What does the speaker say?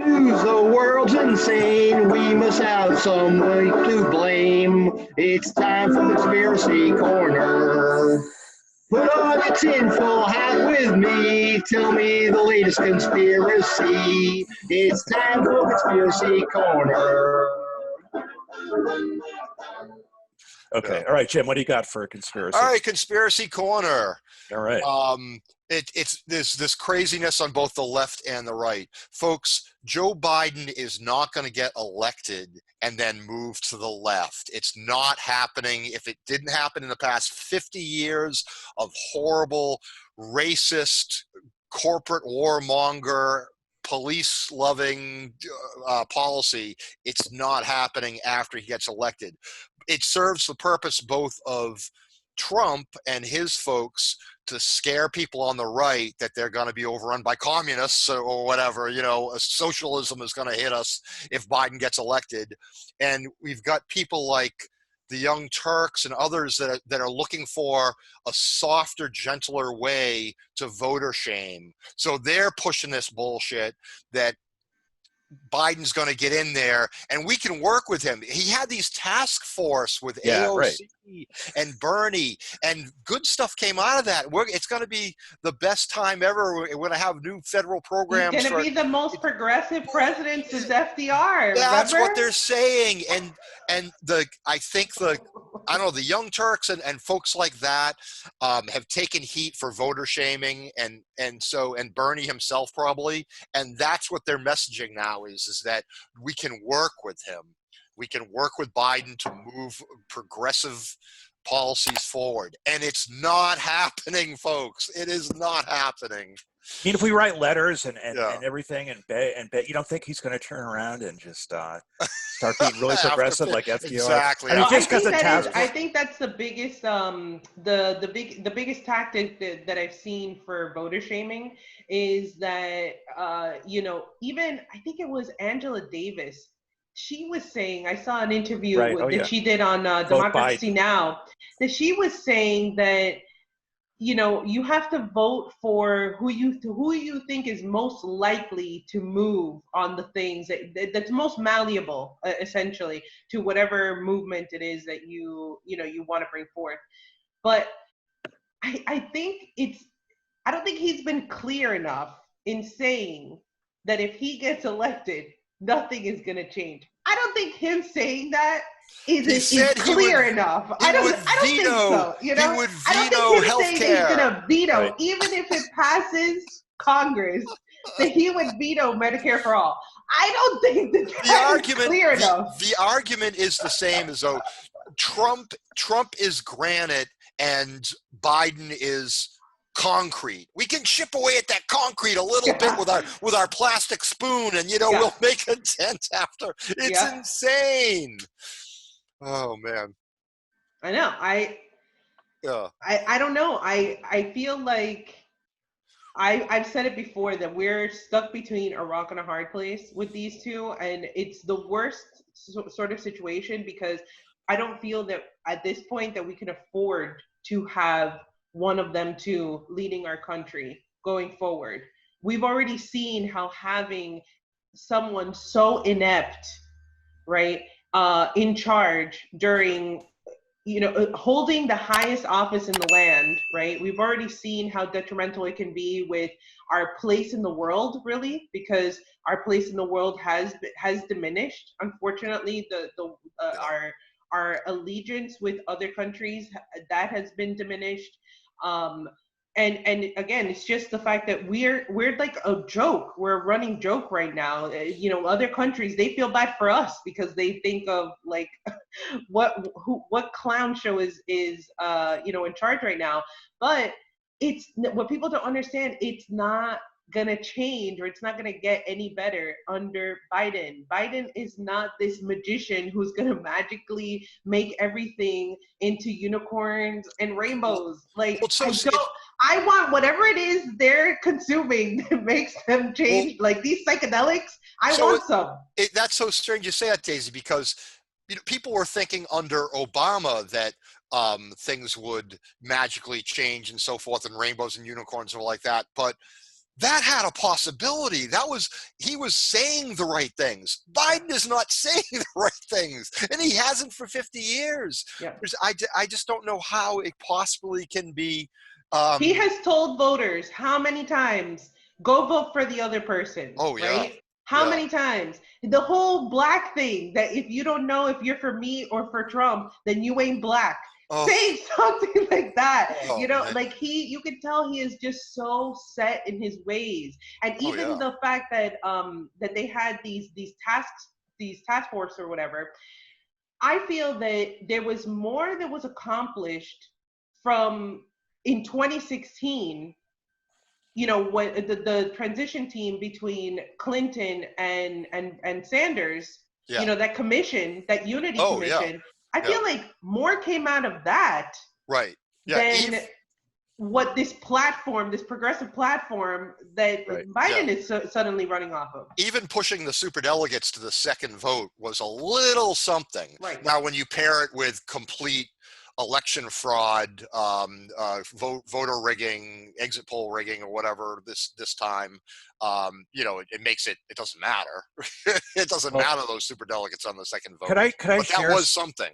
The world's insane. We must have someone to blame. It's time for Conspiracy Corner. Put on your tinfoil hat with me. Tell me the latest conspiracy. It's time for Conspiracy Corner. Okay. All right, Jim, what do you got for conspiracy? All right, Conspiracy Corner. All right. It's there's this craziness on both the left and the right. Folks, Joe Biden is not going to get elected and then move to the left. It's not happening. If it didn't happen in the past 50 years of horrible, racist, corporate warmonger, police-loving policy, it's not happening after he gets elected. It serves the purpose both of Trump and his folks to scare people on the right that they're going to be overrun by communists or whatever, socialism is going to hit us if Biden gets elected. And we've got people like the Young Turks and others that are looking for a softer, gentler way to voter shame. So they're pushing this bullshit that Biden's going to get in there and we can work with him. He had these task force with AOC and Bernie, and good stuff came out of that. It's going to be the best time ever. We're going to have new federal programs. He's going to be the most progressive president since FDR. That's remember? what they're saying. And the Young Turks and folks like that have taken heat for voter shaming and Bernie himself probably. And that's what they're messaging now is that we can work with him. We can work with Biden to move progressive policies forward. And it's not happening, folks. It is not happening. I mean, if we write letters and everything and bet, you don't think he's going to turn around and just start being really progressive like FDR? Exactly. I mean, I think that's the biggest the biggest tactic that I've seen for voter shaming is that even I think it was Angela Davis. She was saying, I saw an interview she did on Democracy Now, that she was saying that you have to vote for who you think is most likely to move on the things that's most malleable, essentially, to whatever movement it is that you want to bring forth. But I don't think he's been clear enough in saying that if he gets elected, nothing is going to change. I don't think him saying that is clear enough. I don't think so. He would veto healthcare. He's going to veto, even if it passes Congress, that he would veto Medicare for all. I don't think that's clear enough. The argument is the same as though Trump is granite and Biden is concrete. We can chip away at that concrete a little bit with our plastic spoon, and we'll make a dent after. It's insane. Oh man. I know. I don't know. I feel like I've said it before that we're stuck between a rock and a hard place with these two, and it's the worst sort of situation because I don't feel that at this point that we can afford to have one of them two leading our country going forward. We've already seen how having someone so inept, right, in charge during, holding the highest office in the land, right? We've already seen how detrimental it can be with our place in the world, really, because our place in the world has diminished. Unfortunately, our allegiance with other countries, that has been diminished. And again, it's just the fact that we're like a joke. We're a running joke right now. Other countries, they feel bad for us because they think of like what clown show is in charge right now. But it's what people don't understand. It's not gonna change, or it's not gonna get any better under Biden. Biden is not this magician who's gonna magically make everything into unicorns and rainbows. Like, I want whatever it is they're consuming that makes them change. Like these psychedelics, I want some. That's so strange you say that, Daisy, because people were thinking under Obama that things would magically change and so forth, and rainbows and unicorns and all like that. But that had a possibility. He was saying the right things. Biden is not saying the right things, and he hasn't for 50 years. Yeah. I just don't know how it possibly can be. He has told voters how many times, go vote for the other person. Oh, yeah. Right? How many times? The whole black thing, that if you don't know if you're for me or for Trump, then you ain't black. Oh. Saying something like that, Oh, you know, man. like you can tell he is just so set in his ways. And even the fact that that they had these task force or whatever, I feel that there was more that was accomplished from in 2016, you know, when the transition team between Clinton and Sanders, you know, that commission, that unity commission, I feel like more came out of that than what this platform, this progressive platform that Biden is suddenly running off of. Even pushing the superdelegates to the second vote was a little something. Right. Now, when you pair it with complete election fraud, voter rigging, exit poll rigging, or whatever this time, you know, it makes it doesn't matter. It doesn't matter those superdelegates on the second vote. Could I but share, that was something.